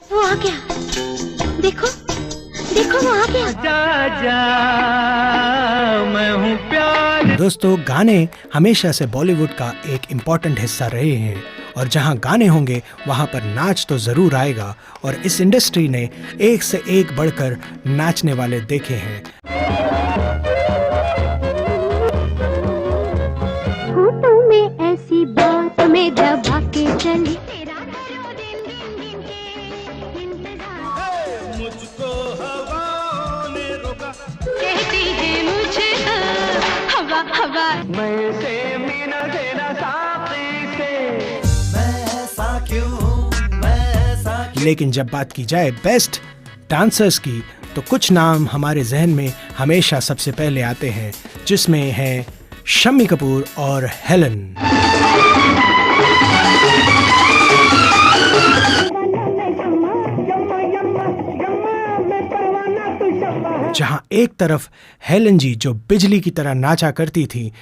वो आ गया, देखो देखो वो आ गया। जा जा मैं हूँ प्यार। दोस्तों, गाने हमेशा से बॉलीवुड का एक इम्पॉर्टेंट हिस्सा रहे हैं और जहां गाने होंगे वहां पर नाच तो जरूर आएगा और इस इंडस्ट्री ने एक से एक बढ़कर नाचने वाले देखे हैं। होठों में ऐसी बात में दबा के चली, मुझको हवा ने रोका, कहती है मुझे हवा हवा। मैं से मीना देना साथी से। लेकिन जब बात की जाए बेस्ट डांसर्स की तो कुछ नाम हमारे जहन में हमेशा सबसे पहले आते हैं, जिसमें हैं शम्मी कपूर और हेलन। जहां एक तरफ हेलन जी जो बिजली की तरह नाचा करती थी,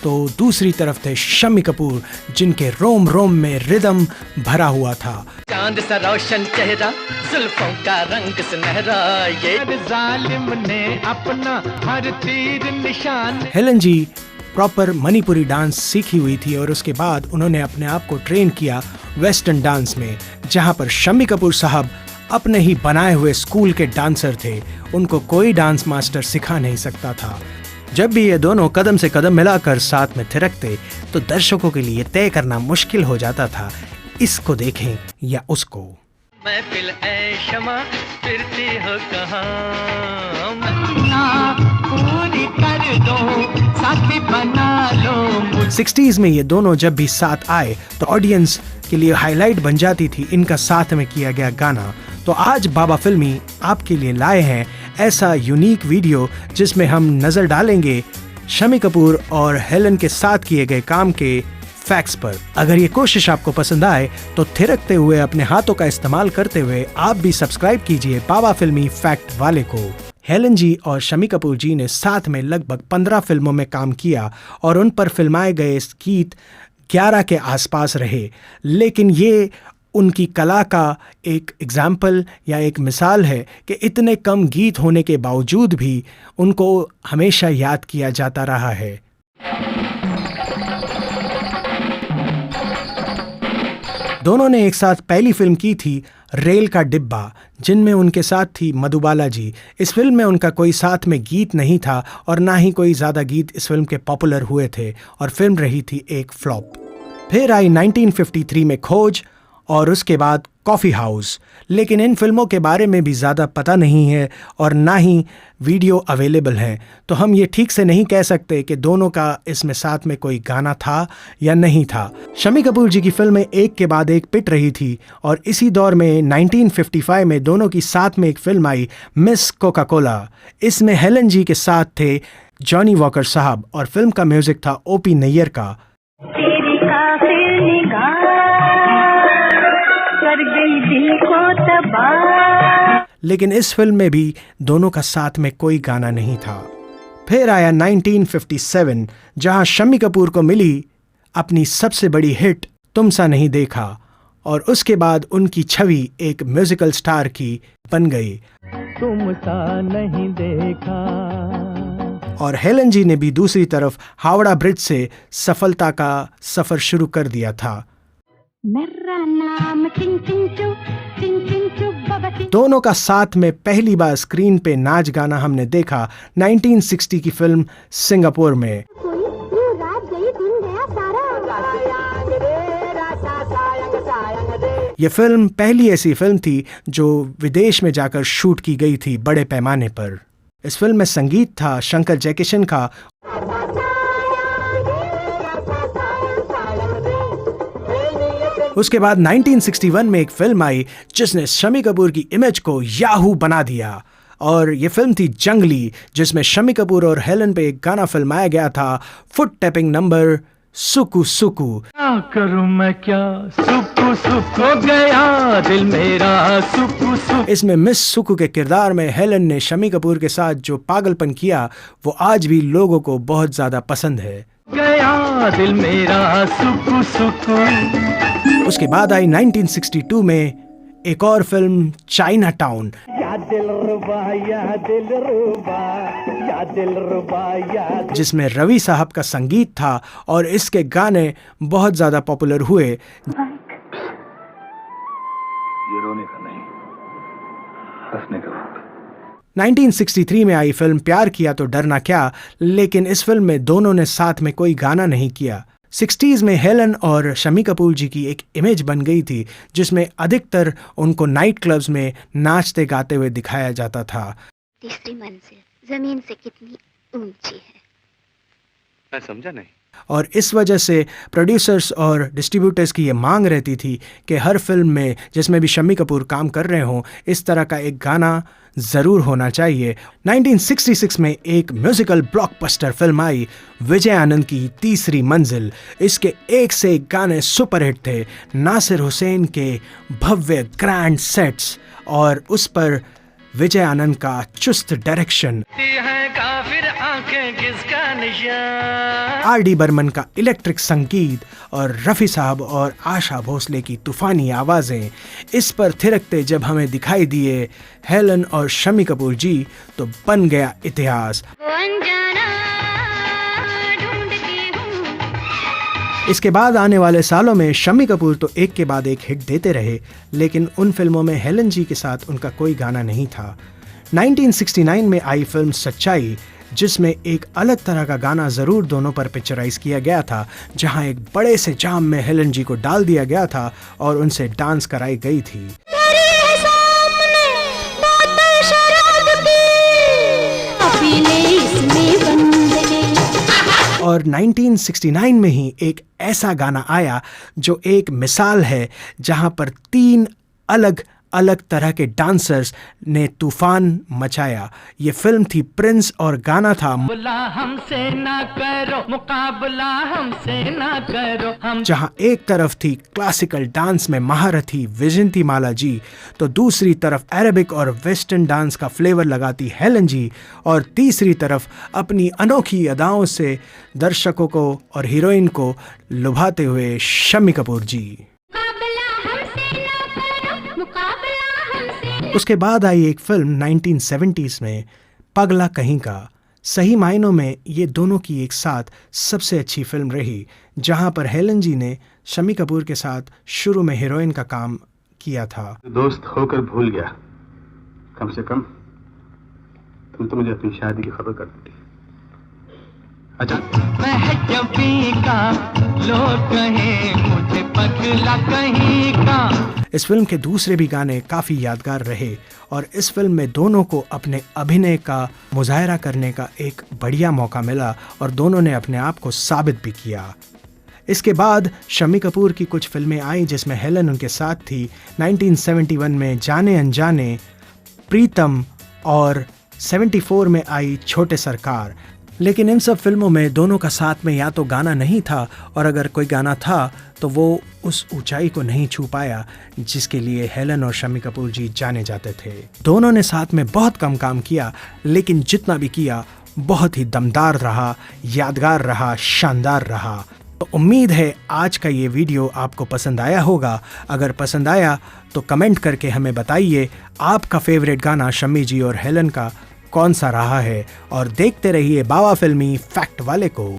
तो दूसरी तरफ थे शम्मी कपूर जिनके रोम रोम में रिदम भरा हुआ था। चांद सा रोशन चेहरा, जुल्फों का रंग सुनहरा, ये जालिम ने अपना हर तीर निशान। हेलन जी प्रॉपर मणिपुरी डांस सीखी हुई थी और उसके बाद उन्होंने अपने आप को ट्रेन किया वेस्टर्न डांस में, जहां पर शम्मी कपूर साहब अपने ही बनाए हुए स्कूल के डांसर थे। उनको कोई डांस मास्टर सिखा नहीं सकता था। जब भी ये दोनों कदम से कदम मिलाकर साथ में थिरकते तो दर्शकों के लिए तय करना मुश्किल हो जाता था, इसको देखें या उसको। महफिल ऐ शमा फिरती हो कहाँ, पूरी कर दो साथी बना लो। 60s में ये दोनों जब भी साथ आए तो ऑडियंस के लिए हाईलाइट बन जाती थी इनका साथ में किया गया गाना। तो आज बाबा फिल्मी आपके लिए लाए हैं ऐसा यूनिक वीडियो जिसमें हम नजर डालेंगे शम्मी कपूर और हेलन के साथ किए गए काम के फैक्ट्स पर। अगर ये कोशिश आपको पसंद आए तो थिरकते हुए अपने हाथों का इस्तेमाल करते हुए आप भी सब्सक्राइब कीजिए बाबा फिल्मी फैक्ट वाले को। हेलन जी और शम्मी कपूर जी ने साथ में लगभग 15 फिल्मों में काम किया और उन पर फिल्माए गए गीत 11 के आसपास रहे, लेकिन ये उनकी कला का एक एग्जाम्पल या एक मिसाल है कि इतने कम गीत होने के बावजूद भी उनको हमेशा याद किया जाता रहा है। दोनों ने एक साथ पहली फिल्म की थी रेल का डिब्बा, जिनमें उनके साथ थी मधुबाला जी। इस फिल्म में उनका कोई साथ में गीत नहीं था और ना ही कोई ज़्यादा गीत इस फिल्म के पॉपुलर हुए थे और फिल्म रही थी एक फ्लॉप। फिर आई 1953 में खोज और उसके बाद कॉफ़ी हाउस, लेकिन इन फिल्मों के बारे में भी ज़्यादा पता नहीं है और ना ही वीडियो अवेलेबल है, तो हम ये ठीक से नहीं कह सकते कि दोनों का इसमें साथ में कोई गाना था या नहीं था। शम्मी कपूर जी की फिल्में एक के बाद एक पिट रही थी और इसी दौर में 1955 में दोनों की साथ में एक film I miss Coca Cola. इसमें हेलन जी के साथ थे जॉनी वॉकर साहब और फिल्म का म्यूजिक था ओपी नैयर का। लेकिन इस फिल्म में भी दोनों का साथ में कोई गाना नहीं था। फिर आया 1957 जहां शम्मी कपूर को मिली अपनी सबसे बड़ी हिट तुम सा नहीं देखा और उसके बाद उनकी छवि एक म्यूजिकल स्टार की बन गई। तुम सा नहीं देखा। और हेलन जी ने भी दूसरी तरफ हावड़ा ब्रिज से सफलता का सफर शुरू कर दिया था। मेरा नाम टिंग टिंग चू, टिंग टिंग चू, बाबा टिंग। दोनों का साथ में पहली बार स्क्रीन पे नाच गाना हमने देखा 1960 की फिल्म सिंगापुर में। यह फिल्म पहली ऐसी फिल्म थी जो विदेश में जाकर शूट की गई थी बड़े पैमाने पर। इस फिल्म में संगीत था शंकर जयकिशन का। उसके बाद 1961 में एक फिल्म आई जिसने शम्मी कपूर की इमेज को याहू बना दिया और ये फिल्म थी जंगली, जिसमें शम्मी कपूर और हेलन पे एक गाना फिल्माया गया था फुट टैपिंग नंबर सुकु सुकु। क्या करूं मैं क्या, सुकु सुकु हो गया दिल मेरा सुकु सुकु। इसमें मिस सुकु के किरदार में हेलन ने शम्मी कपूर के साथ जो पागलपन किया वो आज भी लोगों को बहुत ज्यादा पसंद है। गया गया दिल मेरा सुकू सुकू। उसके बाद आई 1962 में एक और फिल्म चाइना टाउन, या दिल रुबा या दिल रुबा या दिल रुबा या। जिसमें रवि साहब का संगीत था और इसके गाने बहुत ज्यादा पॉपुलर हुए। ये रोने का नहीं, हंसने का वक्त। 1963 में आई फिल्म प्यार किया तो डरना क्या, लेकिन इस फिल्म में दोनों ने साथ में कोई गाना नहीं किया। 60s में हेलन और शम्मी कपूर जी की एक इमेज बन गई थी जिसमें अधिकतर उनको नाइट क्लब्स में नाचते गाते हुए दिखाया जाता था। तीसरी मंजिल जमीन से कितनी ऊंची है? मैं समझा नहीं। और इस वजह से प्रोड्यूसर्स और डिस्ट्रीब्यूटर्स की ये मांग रहती थी कि हर फिल्म में जिसमें भी शम्मी कपूर काम कर रहे हों इस तरह का एक गाना ज़रूर होना चाहिए। 1966 में एक म्यूजिकल ब्लॉकबस्टर फिल्म आई विजय आनंद की तीसरी मंजिल। इसके एक से एक गाने सुपरहिट थे। नासिर हुसैन के भव्य ग्रैंड सेट्स और उस पर विजय आनंद का चुस्त डायरेक्शन, R.D. बर्मन का इलेक्ट्रिक संगीत और रफ़ी साहब और आशा भोसले की तूफानी आवाज़ें इस पर थिरकते जब हमें दिखाई दिए हेलन और शम्मी कपूर जी तो बन गया इतिहास। इसके बाद आने वाले सालों में शम्मी कपूर तो एक के बाद एक हिट देते रहे, लेकिन उन फिल्मों में हेलन जी के साथ उनका कोई गाना नहीं था। 1969 में आई फिल्म सच्चाई, जिसमें एक अलग तरह का गाना ज़रूर दोनों पर पिक्चराइज किया गया था, जहां एक बड़े से जाम में हेलन जी को डाल दिया गया था और उनसे डांस कराई गई थी। और 1969 में ही एक ऐसा गाना आया जो एक मिसाल है जहां पर 3 अलग अलग तरह के डांसर्स ने तूफान मचाया। ये फिल्म थी प्रिंस और गाना था मुकाबला हमसे ना करो, मुकाबला हमसे ना करो हम। जहां एक तरफ थी क्लासिकल डांस में महारथी विजयंती माला जी तो दूसरी तरफ अरेबिक और वेस्टर्न डांस का फ्लेवर लगाती हेलन जी और तीसरी तरफ अपनी अनोखी अदाओं से दर्शकों को और हीरोइन को लुभाते हुए शम्मी कपूर जी। उसके बाद आई एक फिल्म 1970s में पगला कहीं का। सही मायनों में ये दोनों की एक साथ सबसे अच्छी फिल्म रही, जहां पर हेलन जी ने शम्मी कपूर के साथ शुरू में हीरोइन का काम किया था। दोस्त होकर भूल गया, कम से कम तुम तो मुझे अपनी शादी की खबर कर दी। अच्छा लोग कहें मुझे पगला कहीं का। इस फिल्म के दूसरे भी गाने काफ़ी यादगार रहे और इस फिल्म में दोनों को अपने अभिनय का मुजाहरा करने का एक बढ़िया मौका मिला और दोनों ने अपने आप को साबित भी किया। इसके बाद शम्मी कपूर की कुछ फिल्में आई जिसमें हेलन उनके साथ थी। 1971 में जाने अनजाने, प्रीतम और 74 में आई छोटे सरकार। लेकिन इन सब फिल्मों में दोनों का साथ में या तो गाना नहीं था और अगर कोई गाना था तो वो उस ऊंचाई को नहीं छू पाया जिसके लिए हेलन और शम्मी कपूर जी जाने जाते थे। दोनों ने साथ में बहुत कम काम किया, लेकिन जितना भी किया बहुत ही दमदार रहा, यादगार रहा, शानदार रहा। तो उम्मीद है आज का ये वीडियो आपको पसंद आया होगा। अगर पसंद आया तो कमेंट करके हमें बताइए आपका फेवरेट गाना शम्मी जी और हेलन का कौन सा रहा है और देखते रहिए बाबा फिल्मी फैक्ट वाले को।